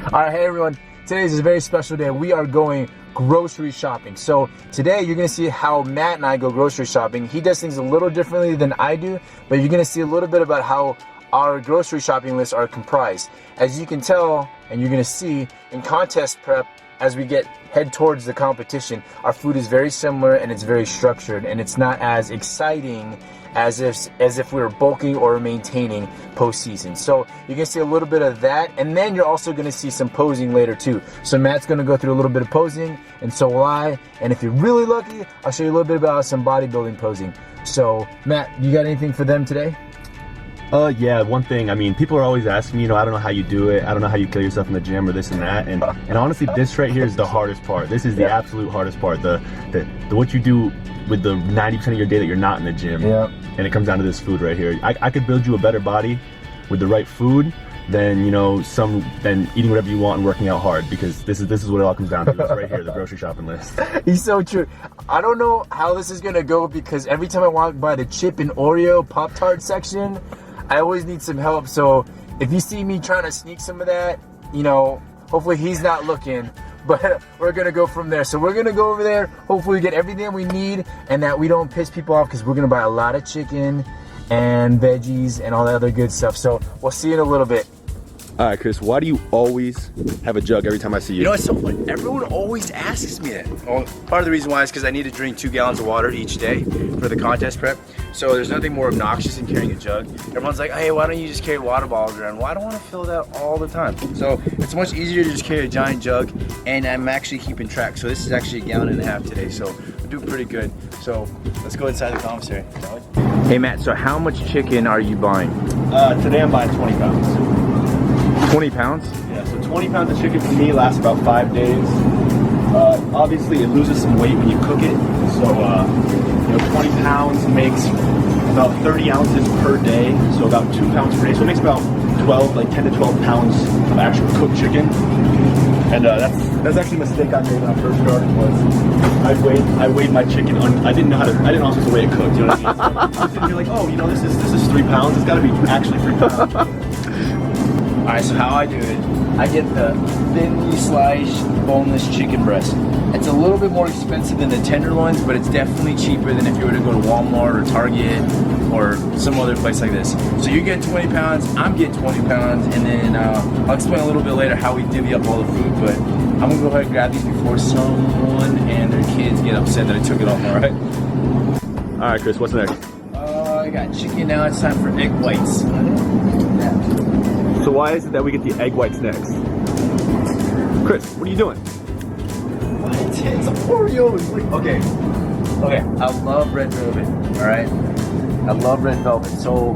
Alright, hey everyone. Today is a very special day. We are going grocery shopping. So today you're going to see how Matt and I go grocery shopping. He does things a little differently than I do, but you're going to see a little bit about how our grocery shopping lists are comprised. As you can tell, and you're going to see in contest prep, as we head towards the competition, our food is very similar and it's very structured, and it's not as exciting as if we were bulking or maintaining postseason. So you're gonna see a little bit of that, and then you're also gonna see some posing later too. So Matt's gonna go through a little bit of posing, and so will I. And if you're really lucky, I'll show you a little bit about some bodybuilding posing. So Matt, you got anything for them today? Yeah, one thing, I mean, people are always asking me, I don't know how you do it, I don't know how you kill yourself in the gym or this and that, and honestly, this right here is the hardest part. This is the absolute hardest part, the what you do with the 90% of your day that you're not in the gym, and it comes down to this food right here. I could build you a better body with the right food than, than eating whatever you want and working out hard, because this is what it all comes down to. It's right here, the grocery shopping list. He's so true. I don't know how this is gonna go, because every time I walk by the chip and Oreo Pop-Tart section, I always need some help. So if you see me trying to sneak some of that, hopefully he's not looking, but we're gonna go from there. So we're gonna go over there, hopefully get everything we need, and that we don't piss people off, because we're gonna buy a lot of chicken and veggies and all that other good stuff. So we'll see you in a little bit. All right, Chris, why do you always have a jug every time I see you? You know, it's so funny. Everyone always asks me that. Well, part of the reason why is because I need to drink 2 gallons of water each day for the contest prep. So there's nothing more obnoxious than carrying a jug. Everyone's like, hey, why don't you just carry water bottles around? Well, I don't want to fill that all the time. So it's much easier to just carry a giant jug, and I'm actually keeping track. So this is actually 1.5 gallons today, so I'm doing pretty good. So let's go inside the commissary. Hey Matt, so how much chicken are you buying? Today I'm buying 20 pounds. 20 pounds? Yeah, so 20 pounds of chicken for me lasts about 5 days. Obviously, it loses some weight when you cook it. So, 20 pounds makes about 30 ounces per day. So about 2 pounds per day. So it makes about 10 to 12 pounds of actual cooked chicken. And that's actually a mistake I made when I first started. Was I weighed my chicken. I didn't also have to weigh it cooked. You know what I mean? So I was sitting here like, oh, this is 3 pounds. It's got to be actually 3 pounds. Alright, so how I do it, I get the thinly sliced boneless chicken breast. It's a little bit more expensive than the tenderloins, but it's definitely cheaper than if you were to go to Walmart or Target or some other place like this. So you get 20 pounds, I'm getting 20 pounds, and then I'll explain a little bit later how we divvy up all the food, but I'm gonna go ahead and grab these before someone and their kids get upset that I took it off, alright? Alright, Chris, what's next? I got chicken, now it's time for egg whites. So why is it that we get the egg whites next? Chris, what are you doing? What? It's Oreos. Okay. I love red velvet. All right. I love red velvet. So,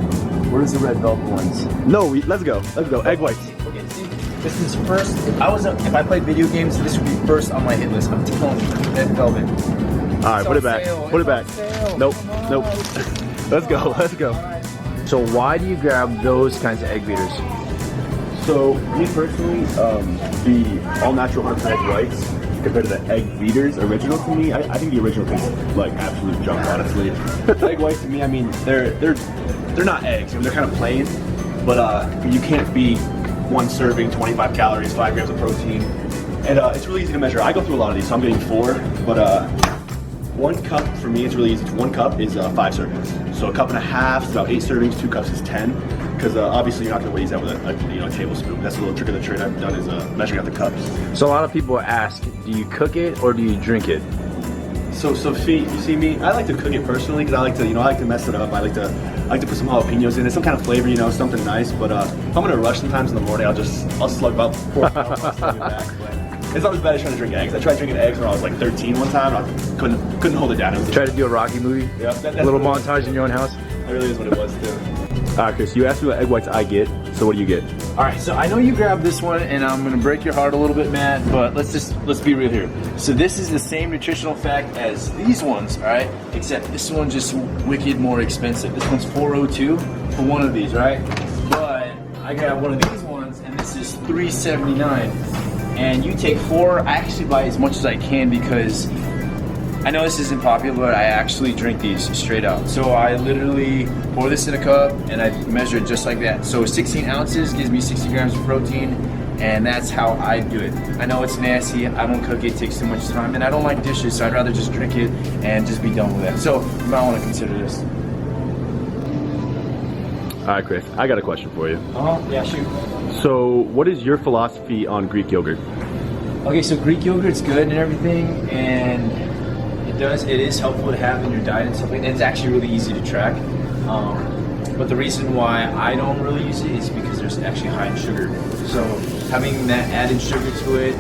where's the red velvet ones? No, let's go. Egg whites. Okay. See, this is first. If I played video games, this would be first on my hit list. I'm telling you, red velvet. All right, put it back. Put it back. Nope. Let's go. So why do you grab those kinds of egg beaters? So, me personally, the all-natural 100% egg whites compared to the egg beaters original to me, I think the original tastes like absolute junk, honestly. Egg whites to me, I mean, they're not eggs. I mean, they're kind of plain, but you can't beat one serving, 25 calories, 5 grams of protein, and it's really easy to measure. I go through a lot of these, so I'm getting 4, but 1 cup for me is really easy. 1 cup is 5 servings. So 1.5 cups is about 8 servings. 2 cups is 10. Because obviously you're not going to weigh these out with a tablespoon. That's a little trick of the trade I've done, is measuring out the cups. So a lot of people ask, do you cook it or do you drink it? So you see me, I like to cook it personally, because I like to mess it up. I like to put some jalapenos in it, some kind of flavor, something nice. But if I'm going to rush sometimes in the morning, I'll slug about 4 pounds and slug it back. But it's not as bad as trying to drink eggs. I tried drinking eggs when I was like 13 one time, and I couldn't hold it down. Try to do a Rocky movie? Yeah, a little montage in your own house? That really is what it was too. Alright, Chris, you asked me what egg whites I get, so what do you get? Alright, so I know you grabbed this one, and I'm gonna break your heart a little bit, Matt, but let's be real here. So this is the same nutritional fact as these ones, alright? Except this one's just wicked more expensive. This one's $4.02 for one of these, right? But I got one of these ones, and this is $3.79. And you take 4, I actually buy as much as I can, because I know this isn't popular, but I actually drink these straight out. So I literally pour this in a cup and I measure it just like that. So 16 ounces gives me 60 grams of protein, and that's how I do it. I know it's nasty, I don't cook it, it takes too much time, and I don't like dishes, so I'd rather just drink it and just be done with it. So you might want to consider this. All right, Chris, I got a question for you. Yeah, shoot. So what is your philosophy on Greek yogurt? Okay, so Greek yogurt's good and everything, and it is helpful to have in your diet and stuff like that. It's actually really easy to track. But the reason why I don't really use it is because there's actually high in sugar. So having that added sugar to it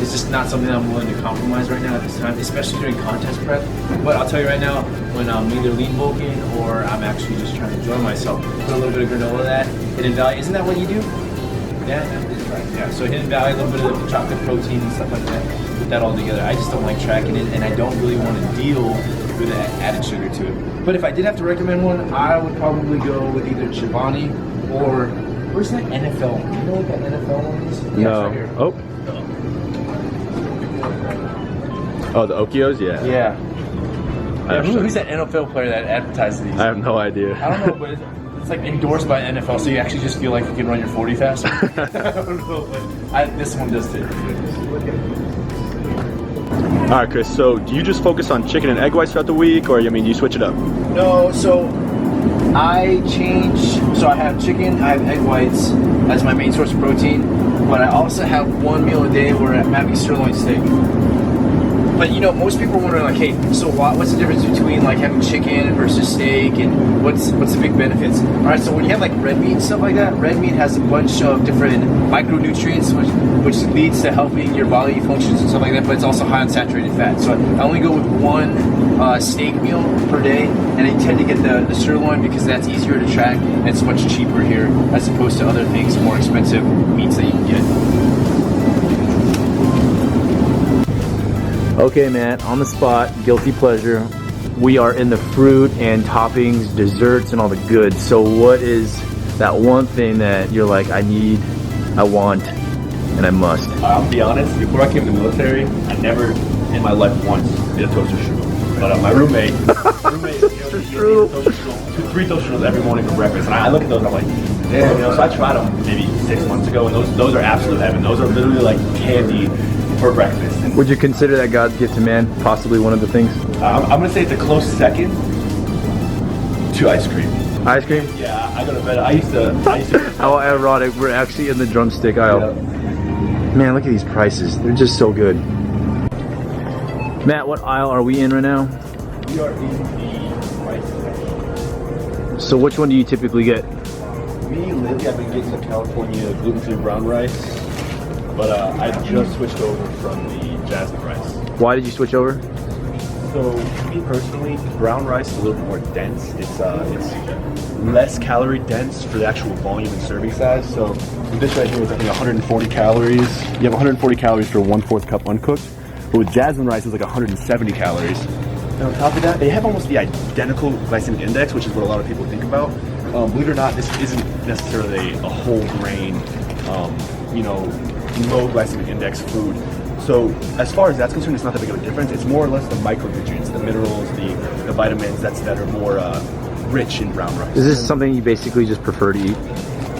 is just not something I'm willing to compromise right now at this time, especially during contest prep. But I'll tell you right now, when I'm either lean bulking or I'm actually just trying to enjoy myself, put a little bit of granola, that Hidden Valley, isn't that what you do? Yeah, that's right. Yeah, so Hidden Valley, a little bit of chocolate protein and stuff like that. Put that all together. I just don't like tracking it, and I don't really want to deal with that added sugar to it. But if I did have to recommend one, I would probably go with either Chobani or where's that NFL? Do you know what that NFL one is? Yeah, No. Right here. Oh, the Okios? Yeah. Yeah. Who's that NFL player that advertises these? I have no idea. I don't know, but it's like endorsed by NFL, so you actually just feel like you can run your 40 faster. I don't know, but this one does too. All right, Chris, so do you just focus on chicken and egg whites throughout the week, or, I mean, you switch it up? No, so I change, so I have chicken, I have egg whites as my main source of protein, but I also have one meal a day where I'm having sirloin steak. But you know, most people are wondering like, hey, so what's the difference between like having chicken versus steak, and what's the big benefits? All right, so when you have like red meat and stuff like that, red meat has a bunch of different micronutrients, which leads to helping your bodily functions and stuff like that. But it's also high on saturated fat. So I only go with one steak meal per day, and I tend to get the sirloin because that's easier to track and it's much cheaper here as opposed to other things, more expensive meats that you can get. Okay, Matt, on the spot, guilty pleasure. We are in the fruit and toppings, desserts, and all the goods. So what is that one thing that you're like, I need, I want, and I must? I'll be honest, before I came to the military, I never in my life once did a toaster strudel. But my roommate, he three toaster strudels every morning for breakfast. And I look at those and I'm like, damn, you know, so I tried them maybe 6 months ago, and those are absolute heaven. Those are literally like candy for breakfast. And Would you consider that God's gift to man possibly one of the things? I'm gonna say it's a close second to ice cream. Ice cream? Yeah, I go to bed. I used to How ironic, we're actually in the drumstick aisle. Yeah. Man, look at these prices. They're just so good. Matt, what aisle are we in right now? We are in the rice section. So which one do you typically get? Me, lately, I've been getting the California gluten-free brown rice, but I just switched over from the jasmine rice. Why did you switch over? So, me personally, brown rice is a little bit more dense. It's less calorie dense for the actual volume and serving size. So, this right here is I think 140 calories. You have 140 calories for 1/4 cup uncooked. But with jasmine rice, it's like 170 calories. And on top of that, they have almost the identical glycemic index, which is what a lot of people think about. Believe it or not, this isn't necessarily a whole grain, low glycemic index food. So as far as that's concerned, it's not that big of a difference. It's more or less the micronutrients, the minerals, the vitamins that are more rich in brown rice. Is this something you basically just prefer to eat?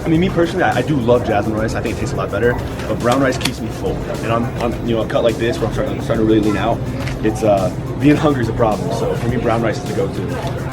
I mean, me personally, I do love jasmine rice. I think it tastes a lot better. But brown rice keeps me full. And on a cut like this, where I'm starting to really lean out, it's being hungry is a problem. So for me, brown rice is the go-to.